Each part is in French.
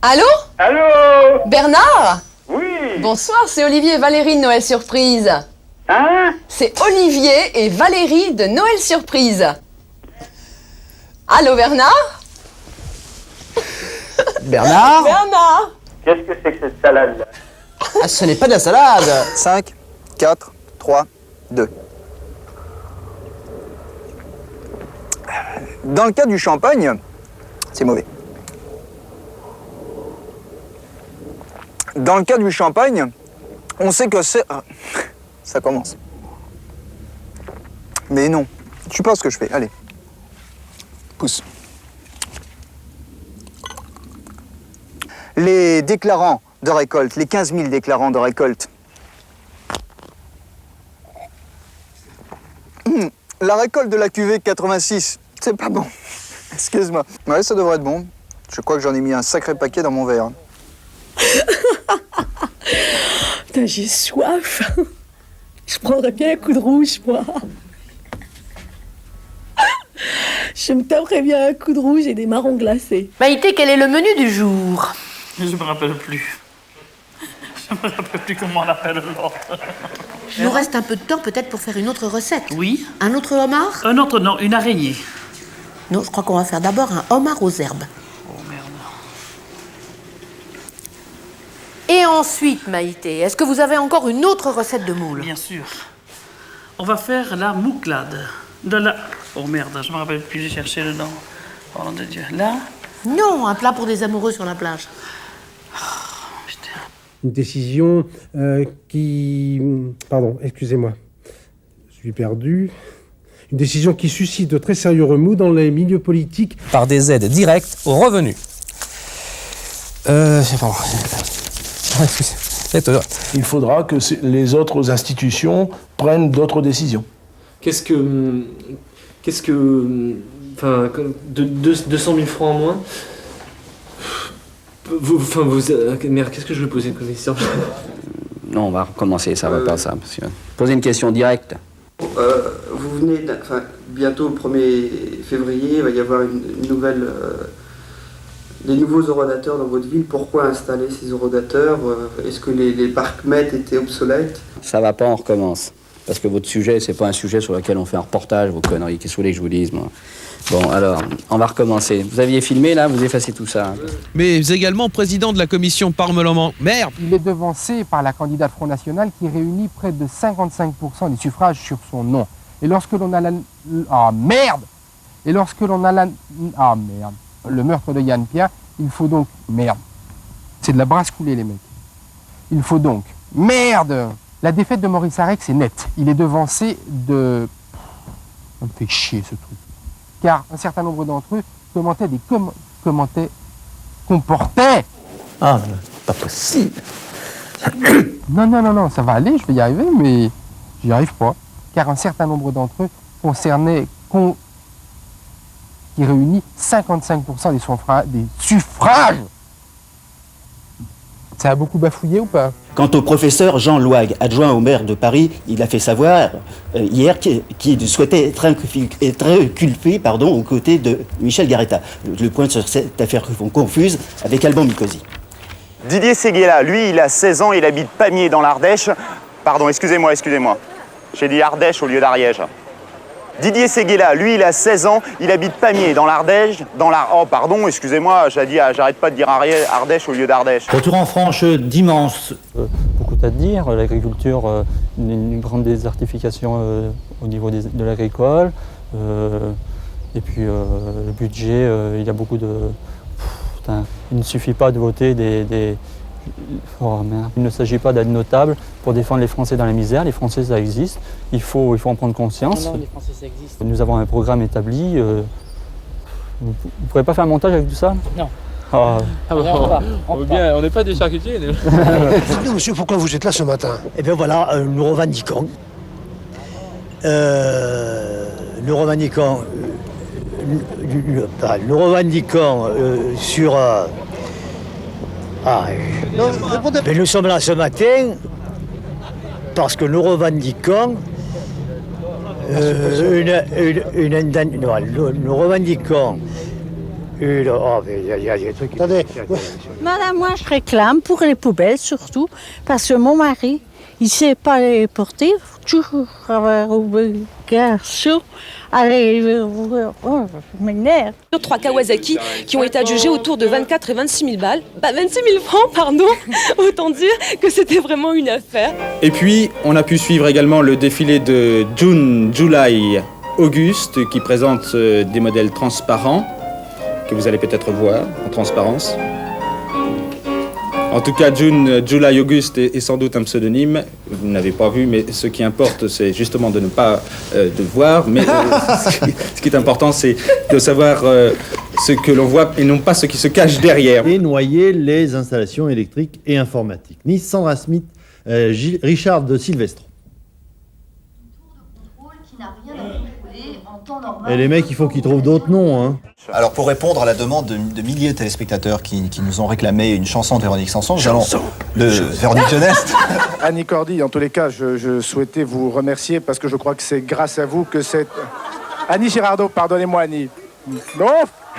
Allô? Allô? Bernard? Oui. Bonsoir, c'est Olivier et Valérie de Noël Surprise. Hein? C'est Olivier et Valérie de Noël Surprise. Allô Bernard? Bernard? Bernard? Qu'est-ce que c'est que cette salade-là? Ah, ce n'est pas de la salade. 5, 4, 3, 2. Dans le cas du champagne, c'est mauvais. Dans le cas du champagne, on sait que c'est... Ah, ça commence. Mais non, je sais pas ce que je fais. Allez. Pousse. Les déclarants de récolte, les 15 000 déclarants de récolte. La récolte de la cuvée 86, c'est pas bon. Excuse-moi. Ouais, ça devrait être bon. Je crois que j'en ai mis un sacré paquet dans mon verre. Putain, j'ai soif. Je prendrais bien un coup de rouge, moi. Je me taperais bien un coup de rouge et des marrons glacés. Maïté, quel est le menu du jour? Je me rappelle plus. Je me rappelle plus comment on appelle l'autre. Il nous reste un peu de temps peut-être pour faire une autre recette. Oui. Un autre homard? Un autre, non, une araignée. Non, je crois qu'on va faire d'abord un homard aux herbes. Oh merde. Et ensuite, Maïté, est-ce que vous avez encore une autre recette de moule? Bien sûr. On va faire la mouclade. De la... Oh merde, je me rappelle plus, j'ai cherché le nom. Oh nom de Dieu. Là? Non, un plat pour des amoureux sur la plage. Une décision qui... Pardon, excusez-moi. Je suis perdu. Une décision qui suscite de très sérieux remous dans les milieux politiques. Par des aides directes aux revenus. Pardon. Il faudra que les autres institutions prennent d'autres décisions. Qu'est-ce que... Enfin, 200 000 francs en moins. Merde, qu'est-ce que je vais poser comme question? Non, on va recommencer, ça va pas ça. Poser une question directe. Vous venez, bientôt le 1er février, il va y avoir une nouvelle... des nouveaux orodateurs dans votre ville. Pourquoi installer ces orodateurs? Est-ce que les parcs-mètres étaient obsolètes? Ça va pas, on recommence. Parce que votre sujet, c'est pas un sujet sur lequel on fait un reportage, vos conneries. Qu'est-ce que vous voulez que je vous dise, moi? Bon, alors, on va recommencer. Vous aviez filmé, là? Vous effacez tout ça. Mais également président de la commission Parlement. Merde! Il est devancé par la candidate Front National qui réunit près de 55% des suffrages sur son nom. Et lorsque l'on a la... Ah, merde! Et lorsque l'on a la... Ah, merde. Le meurtre de Yann Pierre, il faut donc... Merde. C'est de la brasse coulée, les mecs. Il faut donc... Merde! La défaite de Maurice Arec, c'est net. Il est devancé de... Ça me fait chier, ce truc. Car un certain nombre d'entre eux comportaient... Ah, pas possible. Non, ça va aller, je vais y arriver, mais j'y arrive pas. Car un certain nombre d'entre eux qui réunit 55% des suffrages. Ça a beaucoup bafouillé ou pas? Quant au professeur Jean Louag, adjoint au maire de Paris, il a fait savoir hier qu'il souhaitait être inculpé aux côtés de Michel Garetta. Le point sur cette affaire confuse avec Alban Mikosi. Didier Séguéla, lui, il a 16 ans, il habite Pamiers dans l'Ardèche. Pardon, excusez-moi. J'ai dit Ardèche au lieu d'Ariège. Didier Séguéla, lui, il a 16 ans, il habite Pamiers dans l'Ardèche, Oh, pardon, excusez-moi, j'arrête pas de dire Ardèche au lieu d'Ardèche. Retour en France dimanche. Beaucoup à dire, l'agriculture, une grande désertification au niveau de l'agricole. Et puis le budget, il y a beaucoup de... il ne suffit pas de voter Oh merde. Il ne s'agit pas d'être notable pour défendre les Français dans la misère. Les Français, ça existe. Il faut en prendre conscience. Non, les Français, ça existe. Nous avons un programme établi. Vous ne pourrez pas faire un montage avec tout ça? Non. On n'est pas des charcutiers. Dites-nous, monsieur, pourquoi vous êtes là ce matin? Eh bien voilà, nous revendiquons. Sur... Mais nous sommes là ce matin parce que nous revendiquons nous revendiquons Oh, mais il y a des trucs... Attendez, Madame, moi je réclame pour les poubelles surtout, parce que mon mari, il ne sait pas les porter, toujours avoir obligation. Allez, je m'énerve. Sur 3 Kawasaki qui ont été adjugés autour de 24 et 26 000 balles. 26 000 francs, pardon. Autant dire que c'était vraiment une affaire. Et puis, on a pu suivre également le défilé de June, July, Auguste, qui présente des modèles transparents, que vous allez peut-être voir en transparence. En tout cas, June, July, Auguste est sans doute un pseudonyme. Vous n'avez pas vu, mais ce qui importe, c'est justement de ne pas de voir. Mais ce qui est important, c'est de savoir ce que l'on voit et non pas ce qui se cache derrière. Et noyer les installations électriques et informatiques. Nice, Sandra Smith, Richard de Silvestro. Et les mecs, il faut qu'ils trouvent d'autres noms, hein. Alors, pour répondre à la demande de milliers de téléspectateurs qui nous ont réclamé une chanson de Véronique Sanson, nous allons... Véronique Jeunesse. Annie Cordy, en tous les cas, je souhaitais vous remercier parce que je crois que c'est grâce à vous que cette... Annie Girardot, pardonnez-moi Annie. Non.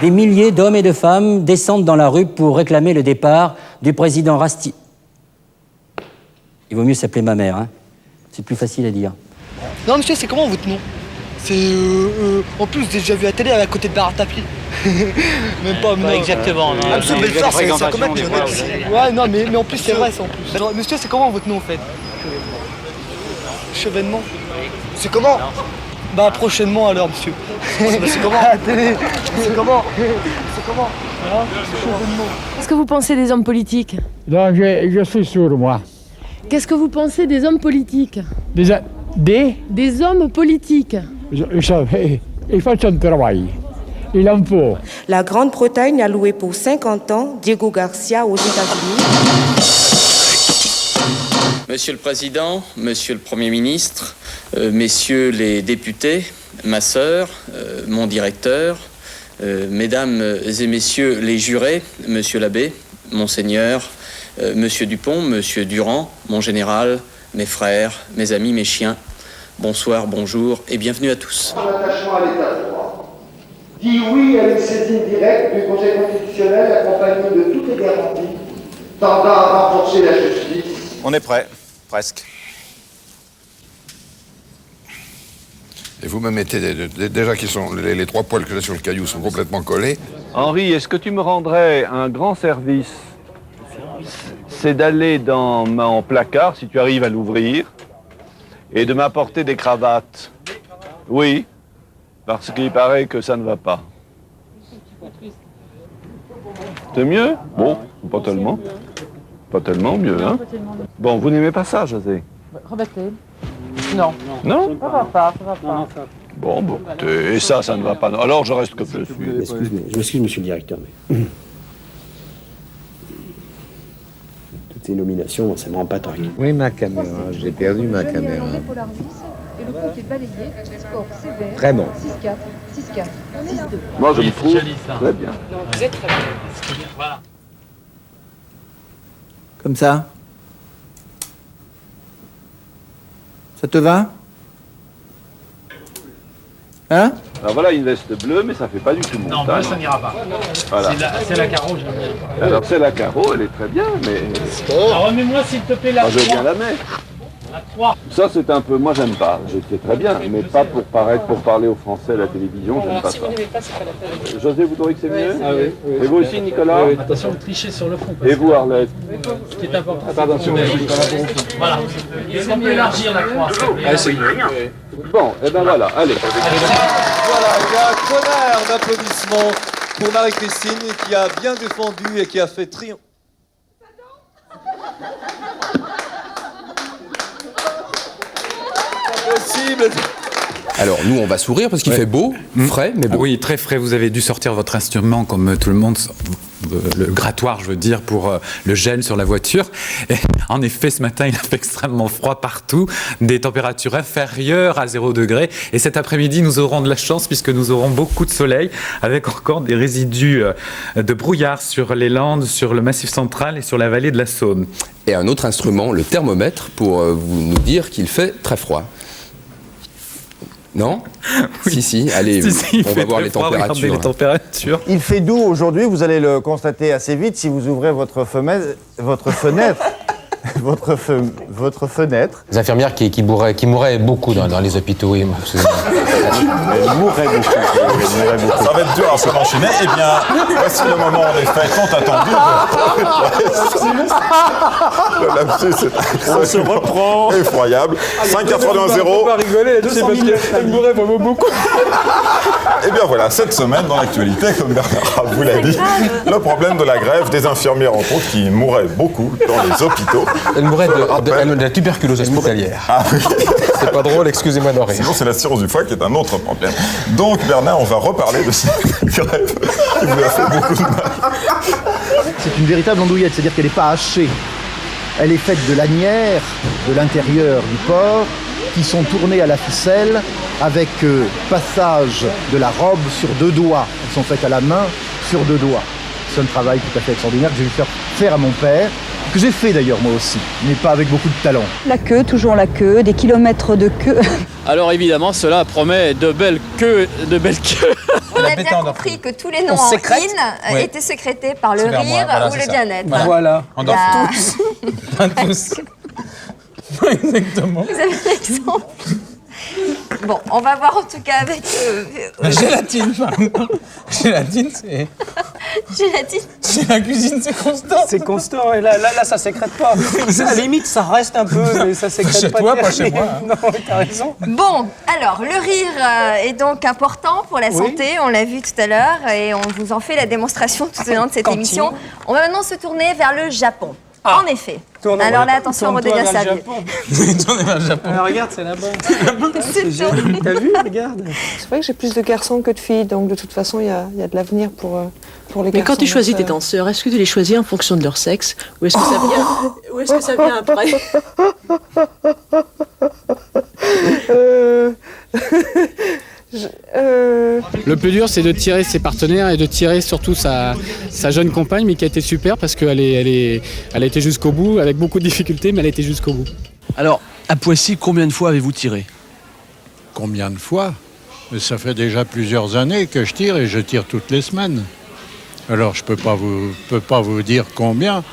Des milliers d'hommes et de femmes descendent dans la rue pour réclamer le départ du président Rasti. Il vaut mieux s'appeler ma mère, hein. C'est plus facile à dire. Non, monsieur, c'est comment votre nom? C'est en plus déjà vu à la télé à côté de Bernard Tapie. Même pas, non. Exactement. Non, monsieur Belfort, c'est un comète. Ouais, non, mais en plus c'est vrai, ça en plus. Alors, monsieur, c'est comment votre nom en fait? Chevènement. C'est comment? Bah prochainement alors, monsieur. C'est comment? À la télé. C'est comment? C'est comment? Voilà, chevènement. Qu'est-ce que vous pensez des hommes politiques? Non, je suis sourd, moi. Qu'est-ce que vous pensez des hommes politiques? Des hommes politiques. Ils font son travail. Il en faut. La Grande-Bretagne a loué pour 50 ans Diego Garcia aux États-Unis. Monsieur le Président, Monsieur le Premier ministre, Messieurs les députés, ma sœur, mon directeur, Mesdames et Messieurs les jurés, Monsieur l'abbé, Monseigneur, Monsieur Dupont, Monsieur Durand, mon général, mes frères, mes amis, mes chiens, bonsoir, bonjour et bienvenue à tous. Son attachement à l'état de droit. Dit oui à une saisine directe du Conseil constitutionnel accompagnée de toutes les garanties tendant à renforcer la justice. On est prêt, presque. Et vous me mettez déjà qui sont les 3 poils que j'ai sur le caillou sont complètement collés. Henri, est-ce que tu me rendrais un grand service? C'est d'aller dans mon placard, si tu arrives à l'ouvrir, et de m'apporter des cravates. Oui, parce qu'il paraît que ça ne va pas. C'est mieux? Bon, pas tellement. Pas tellement mieux, hein? Bon, vous n'aimez pas ça, José? Remettez. Non. Non? Ça va pas, ça va pas. Bon, écoutez, et ça ne va pas. Alors je reste comme je suis. Excusez-moi, je m'excuse, monsieur le directeur, mais... Toutes ces nominations, ça me rend pas tranquille. Oui, ma caméra, j'ai perdu ma caméra. Et le compte est balayé, score sévère. Très bon. 6-4, 6-4, 6-2. Moi, je me trouve très bien. Vous êtes très bien. Voilà. Comme ça? Ça te va? Hein? Alors voilà une veste bleue, mais ça fait pas du tout mon Non, taille. bleu, ça n'ira pas. Voilà. C'est la carreau, j'aime bien. Alors c'est la carreau, elle est très bien, mais... Alors remets-moi s'il te plaît la 3. Je veux bien la mettre. La 3. Ça c'est un peu... Moi j'aime pas, je sais très bien, mais pas pour paraître, pour parler aux Français à la télévision, j'aime pas Si ça. vous n'aimez pas, c'est pas la peine. José, vous trouvez que c'est mieux? Ah oui, oui. Et vous aussi, Nicolas? Oui, attention, vous trichez sur le fond. Et vous, Arlette? Ce qui est important, Attention, voilà. Est-ce qu'on peut élargir la croix? c'est mieux. Bon, et ben voilà, allez. Voilà, il y a un tonnerre d'applaudissements pour Marie-Christine qui a bien défendu et qui a fait triompher. Possible. Alors nous on va sourire parce qu'il fait beau, frais, mais beau. Oui, très frais, vous avez dû sortir votre instrument comme tout le monde, le grattoir je veux dire, pour le gel sur la voiture. Et en effet ce matin il a fait extrêmement froid partout, des températures inférieures à 0 degré. Et cet après-midi nous aurons de la chance puisque nous aurons beaucoup de soleil avec encore des résidus de brouillard sur les Landes, sur le Massif central et sur la vallée de la Saône. Et un autre instrument, le thermomètre, pour vous nous dire qu'il fait très froid. Non? Si, allez, Si, on va voir les températures. Il fait doux aujourd'hui, vous allez le constater assez vite si vous ouvrez votre fenêtre. votre fenêtre. Les infirmières qui mouraient beaucoup dans les hôpitaux, oui. Elles mourraient beaucoup. Ça va être dur à se enchaîner. Eh bien, voici le moment en effet tant attendu. Le lapsus, on se reprend. Effroyable. 5,80. On va rigoler, c'est parce qu'elle mourrait vraiment beaucoup. Eh bien voilà, cette semaine dans l'actualité, comme Bernard vous l'a dit, le problème de la grève des infirmières entre autres qui mouraient beaucoup dans les hôpitaux. Elle mourrait de la tuberculose hospitalière. Ah oui. C'est pas drôle, excusez-moi d'en rire. Sinon, c'est la cirrhose du foie qui est un autre problème. Donc, Bernard, on va reparler de cette grève qui vous a fait beaucoup de mal. C'est une véritable andouillette, c'est-à-dire qu'elle n'est pas hachée. Elle est faite de lanières de l'intérieur du porc qui sont tournées à la ficelle avec passage de la robe sur 2 doigts. Elles sont faites à la main sur 2 doigts. C'est un travail tout à fait extraordinaire que j'ai vu faire à mon père, que j'ai fait d'ailleurs moi aussi, mais pas avec beaucoup de talent. La queue, toujours la queue, des kilomètres de queue. Alors évidemment, cela promet de belles queues. On a bien compris que tous les noms en in étaient sécrétés par le rire ou le bien-être. Voilà, on dort tous. Exactement. Vous avez l'exemple. Bon, on va voir en tout cas avec... La gélatine, pardon. Gélatine, c'est... Gélatine. C'est la cuisine, c'est constant. C'est constant, et là, ça sécrète pas. À la limite, ça reste un peu, mais ça sécrète chez pas. Toi, pas chez moi. Non, t'as raison. Bon, alors, le rire est donc important pour la santé, on l'a vu tout à l'heure, et on vous en fait la démonstration tout au long de cette émission. On va maintenant se tourner vers le Japon. En effet. Alors là, attention, on redevient sérieux. Tournez vers le Japon. Alors, regarde, c'est là-bas. C'est joli. T'as vu? Regarde. C'est vrai que j'ai plus de garçons que de filles, donc de toute façon, il y a de l'avenir pour les garçons. Mais quand tu choisis tes danseurs, est-ce que tu les choisis en fonction de leur sexe ou est-ce que ça vient après? Le plus dur, c'est de tirer ses partenaires et de tirer surtout sa jeune compagne, mais qui a été super parce qu'elle a été jusqu'au bout, avec beaucoup de difficultés, mais elle a été jusqu'au bout. Alors, à Poissy, combien de fois avez-vous tiré? Combien de fois? Mais ça fait déjà plusieurs années que je tire et je tire toutes les semaines. Alors, je peux pas vous dire combien.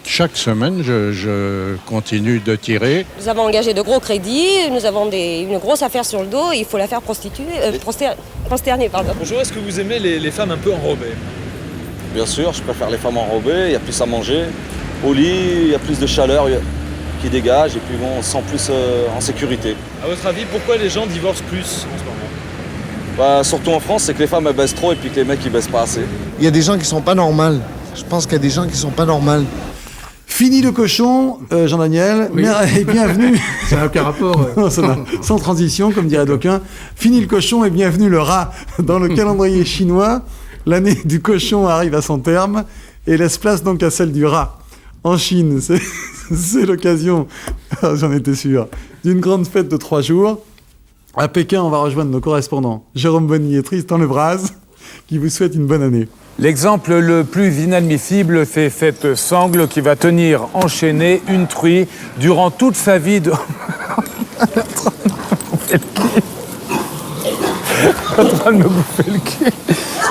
Chaque semaine, je continue de tirer. Nous avons engagé de gros crédits, nous avons une grosse affaire sur le dos, il faut la faire prosterner. Bonjour, est-ce que vous aimez les femmes un peu enrobées? Bien sûr, je préfère les femmes enrobées, il y a plus à manger. Au lit, il y a plus de chaleur qui dégage et puis bon, on se sent plus en sécurité. À votre avis, pourquoi les gens divorcent plus en ce moment? Bah, surtout en France, c'est que les femmes elles baissent trop et puis que les mecs ils baissent pas assez. Il y a des gens qui sont pas normaux. Je pense qu'il y a des gens qui sont pas normaux. Fini le cochon, Jean-Daniel, Oui. et bienvenue. Ça n'a aucun rapport. Non, sans transition, comme dirait d'aucuns. Fini le cochon et bienvenue le rat. Dans le calendrier chinois, l'année du cochon arrive à son terme et laisse place donc à celle du rat. En Chine, c'est l'occasion, j'en étais sûr, d'une grande fête de 3 jours. À Pékin, on va rejoindre nos correspondants Jérôme Bonny et Tristan Lebras, qui vous souhaitent une bonne année. L'exemple le plus inadmissible, c'est cette sangle qui va tenir enchaînée une truie durant toute sa vie de... en train de me bouffer le cul.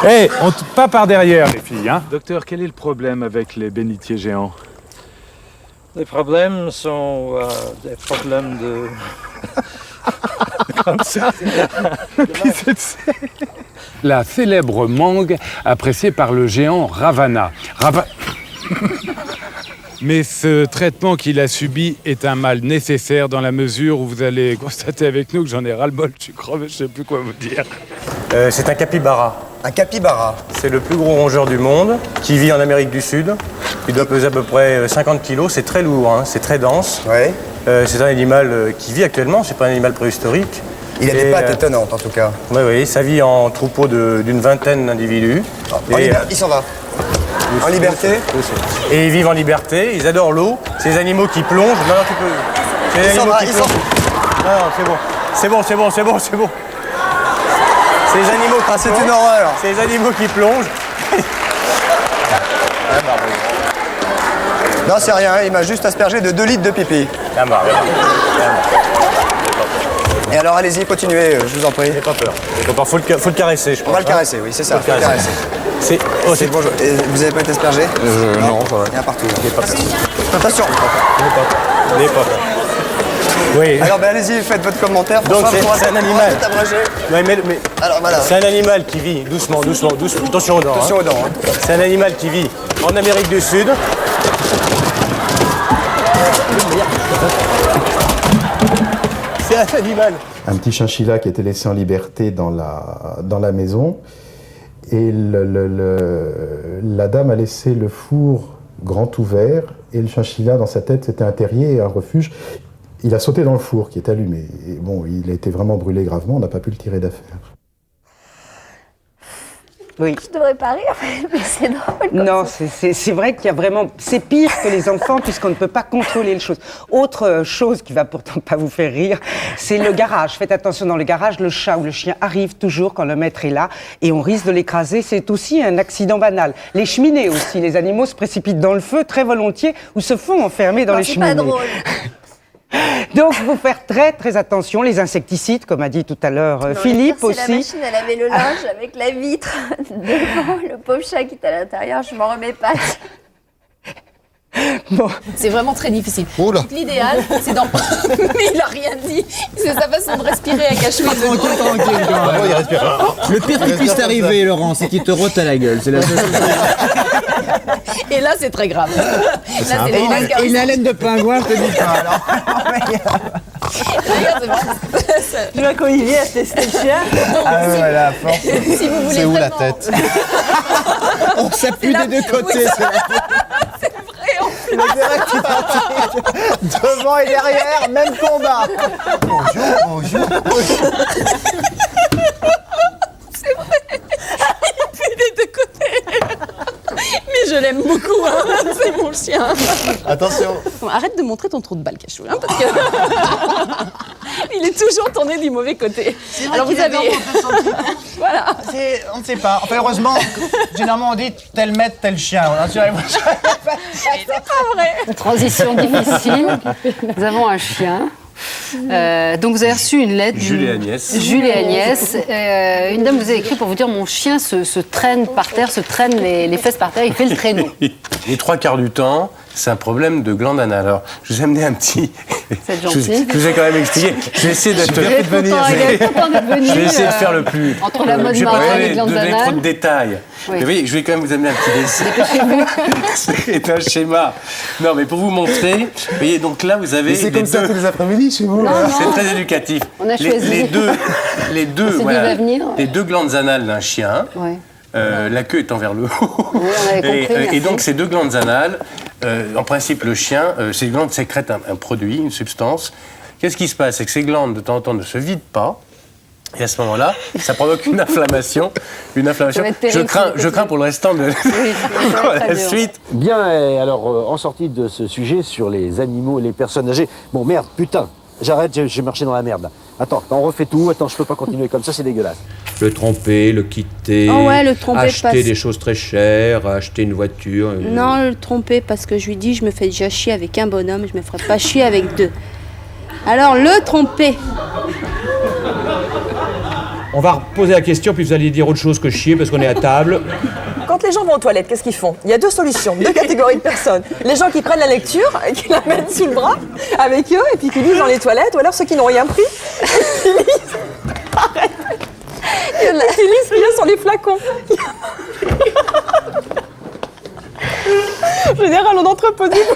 Hé, pas par derrière, les filles, hein. Docteur, quel est le problème avec les bénitiers géants? Les problèmes sont des problèmes de... La célèbre mangue appréciée par le géant Ravana. Mais ce traitement qu'il a subi est un mal nécessaire dans la mesure où vous allez constater avec nous que j'en ai ras-le-bol, je suis crevé, je sais plus quoi vous dire. C'est un capybara. Un capybara? C'est le plus gros rongeur du monde, qui vit en Amérique du Sud. Il doit peser à peu près 50 kilos, c'est très lourd, hein, c'est très dense. Ouais. C'est un animal qui vit actuellement, c'est pas un animal préhistorique. Il a des pattes étonnantes en tout cas. Oui, oui, ça vit en troupeau d'une vingtaine d'individus. Il s'en va. En liberté? Et ils vivent en liberté, ils adorent l'eau. C'est des animaux qui plongent. Non, tu peux. C'est des animaux qui plongent. Non, c'est bon. C'est bon. C'est des animaux qui c'est une horreur. C'est des animaux qui plongent. Non, c'est rien, il m'a juste aspergé de 2 litres de pipi. Et alors, allez-y, continuez, je vous en prie. N'ayez pas peur. Faut le caresser, je pense. On va le caresser, oui, c'est ça. Faut le caresser. C'est bon. Et vous avez pas été aspergé? Non, ça va. Il y a partout. Attention. N'ayez pas peur. Oui. Alors, allez-y, faites votre commentaire. Donc, c'est un animal. Mais alors, voilà. C'est un animal qui vit doucement. Attention aux dents. Attention aux dents. C'est un animal qui vit en Amérique du Sud. C'est un animal. Un petit chinchilla qui était laissé en liberté dans la maison. Et la dame a laissé le four grand ouvert. Et le chinchilla, dans sa tête, c'était un terrier et un refuge. Il a sauté dans le four qui est allumé. Et bon, il a été vraiment brûlé gravement. On n'a pas pu le tirer d'affaire. Oui. Je devrais pas rire, mais c'est drôle. Non, c'est vrai qu'il y a vraiment... C'est pire que les enfants puisqu'on ne peut pas contrôler les choses. Autre chose qui va pourtant pas vous faire rire, c'est le garage. Faites attention, dans le garage, le chat ou le chien arrive toujours quand le maître est là et on risque de l'écraser. C'est aussi un accident banal. Les cheminées aussi, les animaux se précipitent dans le feu très volontiers ou se font enfermer dans les cheminées. C'est pas drôle. Donc, il faut faire très très attention. Les insecticides, comme a dit tout à l'heure Philippe aussi. La machine à laver le linge avec la vitre devant le pauvre chat qui est à l'intérieur, je m'en remets pas. Bon. C'est vraiment très difficile. L'idéal, c'est d'en... Mais il a rien dit. C'est sa façon de respirer à cache-loup. Le pire qui puisse t'arriver, Laurent, c'est qu'il te rote à la gueule. C'est la seule chose. Et là, c'est très grave. Et une haleine de pingouin, je te dis pas, alors. Je vois qu'Olivier a testé le chien. Ah ouais, voilà, à force. Si vous voulez c'est où vraiment... la tête? On s'appuie des deux côtés. Oui, c'est vrai, en plus. Devant et derrière, même combat. Bonjour. C'est vrai. Il pue des deux côtés. Mais je l'aime beaucoup, hein. C'est mon chien. Attention. Bon, arrête de montrer ton trou de balle, Cachou, hein, parce que il est toujours tourné du mauvais côté. Alors vous avez... Voilà. On ne sait pas. Enfin, heureusement, généralement on dit tel maître, tel chien. C'est pas vrai. Transition difficile. Nous avons un chien. Donc vous avez reçu une lettre Jules et Agnès. Jules et Agnès. Une dame vous a écrit pour vous dire mon chien se traîne par terre, se traîne les fesses par terre, il fait le traîneau. Les trois quarts du temps, c'est un problème de glande anale. Alors, je vous ai amené un petit... C'est gentil. Je vous ai quand même expliqué. Je vais essayer d'être... Je vais essayer de faire le plus... Entre la mode je vais pas marron et les glandes donner trop de anales. détails. Oui. Mais voyez, je vais quand même vous amener un petit dessin. C'est un schéma. Non, mais pour vous montrer... Vous voyez, donc là, vous avez... C'est comme ça tous les après-midi chez vous. C'est très éducatif. On a choisi. Les deux glandes anales d'un chien... Ouais. La queue étant vers le haut. Oui, on avait compris, et donc, ces deux glandes anales, en principe, le chien, ces glandes sécrètent un produit, une substance. Qu'est-ce qui se passe? C'est que ces glandes, de temps en temps, ne se vident pas. Et à ce moment-là, ça provoque une inflammation. Je crains pour le restant de la suite. Bien, et alors, en sortie de ce sujet sur les animaux et les personnes âgées... Bon, merde, putain, j'arrête, j'ai marché dans la merde. Attends, on refait tout. Attends, je peux pas continuer comme ça, c'est dégueulasse. Le tromper, le quitter, acheter des choses très chères, acheter une voiture. Non, le tromper parce que je lui dis je me fais déjà chier avec un bonhomme, je me ferai pas chier avec deux. Alors le tromper. On va poser la question puis vous allez dire autre chose que chier parce qu'on est à table. Quand les gens vont aux toilettes, qu'est-ce qu'ils font? Il y a deux solutions, deux catégories de personnes. Les gens qui prennent la lecture et qui la mettent sous le bras avec eux et puis qui lisent dans les toilettes, ou alors ceux qui n'ont rien pris et qui lisent. Arrête. Qui lisent rien sur les flacons. Général, on entrepose du coup.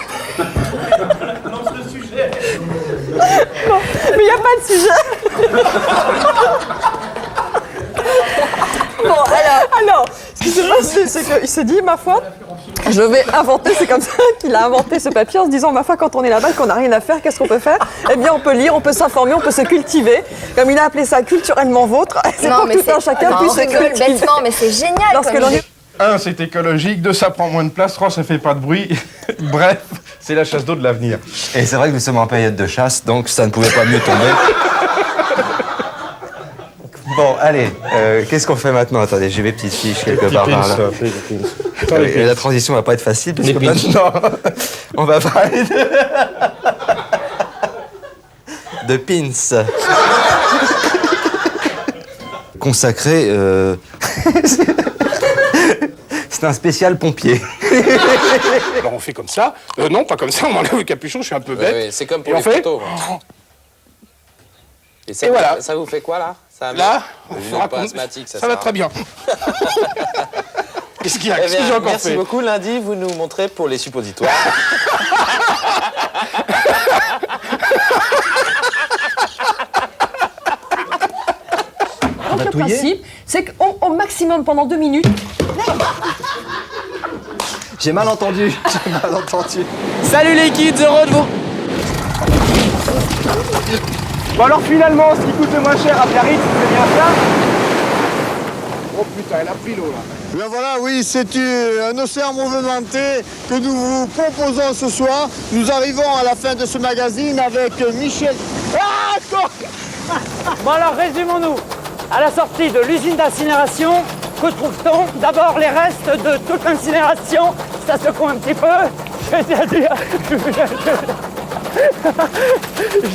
Bon, mais il n'y a pas de sujet. Bon, alors, ce qui se passe, c'est qu'il se dit, ma foi, je vais inventer, c'est comme ça qu'il a inventé ce papier en se disant, ma foi, quand on est là-bas, qu'on n'a rien à faire, qu'est-ce qu'on peut faire? Eh bien, on peut lire, on peut s'informer, on peut se cultiver. Comme il a appelé ça culturellement vôtre, c'est pour que tout un chacun puisse se cultiver. Bêtement, mais c'est génial. Lorsque l'on est... 1, c'est écologique. 2, ça prend moins de place. 3, ça fait pas de bruit. Bref, c'est la chasse d'eau de l'avenir. Et c'est vrai que nous sommes en période de chasse, donc ça ne pouvait pas mieux tomber. Bon, allez, qu'est-ce qu'on fait maintenant? Attendez, j'ai mes petites fiches quelque part par là. La transition va pas être facile, parce que maintenant, on va parler de pins. consacré... C'est un spécial pompier. Alors on fait comme ça. Non, pas comme ça, on enlève le capuchon, je suis un peu bête. Oui, c'est comme pour et les photos. Et voilà. Ça vous fait quoi là? Ça là, ça va très bien. Qu'est-ce qu'il y a? Qu'est-ce que j'ai encore fait? Merci beaucoup. Lundi, vous nous montrez pour les suppositoires. Donc le principe, c'est qu'au maximum pendant 2 minutes... J'ai mal entendu. Salut les kids, heureux de vous... Bon alors finalement, ce qui coûte le moins cher à Biarritz, c'est bien ça? Oh putain, elle a pris l'eau là. Ben voilà, oui, c'est un océan mouvementé que nous vous proposons ce soir. Nous arrivons à la fin de ce magazine avec Michel... Ah, Bon alors, résumons-nous. À la sortie de l'usine d'incinération, que trouve-t-on? D'abord les restes de toute l'incinération. Ça secoue un petit peu. C'est-à-dire...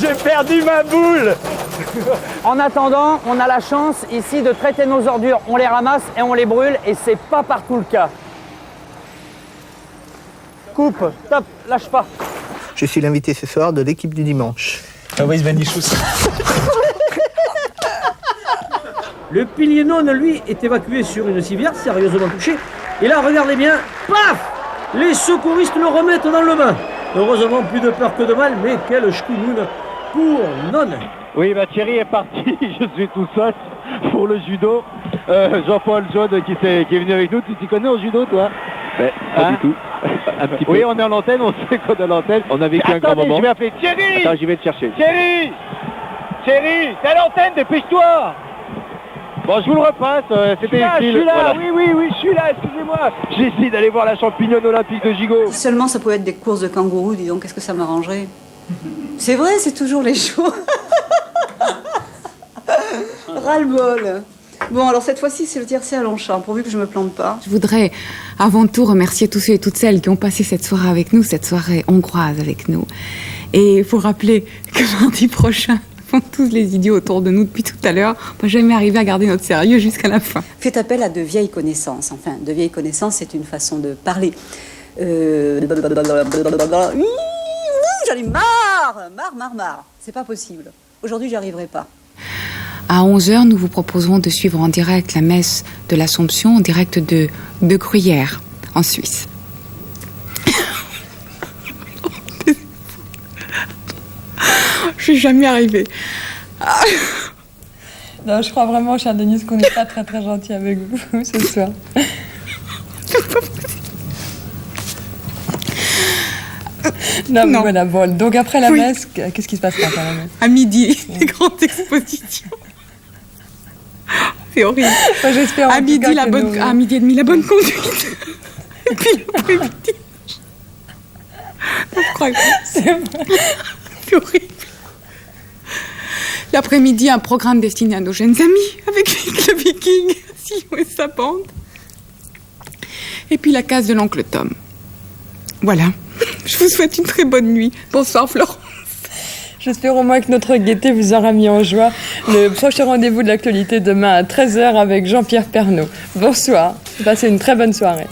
J'ai perdu ma boule. En attendant, on a la chance ici de traiter nos ordures. On les ramasse et on les brûle et c'est pas partout le cas. Coupe, top, lâche pas. Je suis l'invité ce soir de l'équipe du dimanche. Fabrice Benichous. Le pilier nonne, lui, est évacué sur une civière sérieusement touchée. Et là, regardez bien, paf! Les secouristes le remettent dans le bain. Heureusement, plus de peur que de mal, mais quel schkounoun pour Nonne. Oui, bah Thierry est parti, je suis tout seul pour le judo. Jean-Paul Jaune qui est venu avec nous, tu t'y connais en judo toi? Pas du tout. Un petit peu. Oui, on est en antenne, on sait qu'on est en antenne. On a vécu un grand moment. Je vais appeler Thierry. Attends, j'y vais te chercher. Thierry, t'es à l'antenne, dépêche-toi. Bon, je vous le repasse, c'était utile. Je suis là, voilà. Oui, je suis là, excusez-moi. J'essaie d'aller voir la championne olympique de gigot. Si seulement ça pouvait être des courses de kangourous, dis donc, qu'est-ce que ça m'arrangerait? C'est vrai, c'est toujours les jours. Ras-le-bol. Bon, alors cette fois-ci, c'est le tiercé à Longchamp, pourvu que je me plante pas. Je voudrais avant tout remercier tous ceux et toutes celles qui ont passé cette soirée avec nous, cette soirée hongroise avec nous. Et il faut rappeler que mardi prochain, font tous les idiots autour de nous depuis tout à l'heure. On n'a jamais arrivé à garder notre sérieux jusqu'à la fin. Faites appel à de vieilles connaissances. Enfin, de vieilles connaissances, c'est une façon de parler. J'en ai marre. C'est pas possible. Aujourd'hui, j'y arriverai pas. À 11h, nous vous proposerons de suivre en direct la messe de l'Assomption, en direct de Gruyère, en Suisse. Je suis jamais arrivée. Non, je crois vraiment, chère Denise, qu'on n'est pas très très gentil avec vous ce soir. Non, mais voilà, bon. Donc après la messe, qu'est-ce qui se passera après la messe? À midi, les grandes expositions. C'est horrible. Enfin, j'espère à midi, à midi et demi, la bonne conduite. Et puis l'après-midi. Je crois que c'est horrible. L'après-midi, un programme destiné à nos jeunes amis avec le Viking, Sillon et sa bande. Et puis la case de l'oncle Tom. Voilà. Je vous souhaite une très bonne nuit. Bonsoir Florence. J'espère au moins que notre gaieté vous aura mis en joie. Le prochain rendez-vous de l'actualité demain à 13h avec Jean-Pierre Pernaut. Bonsoir. Passez une très bonne soirée.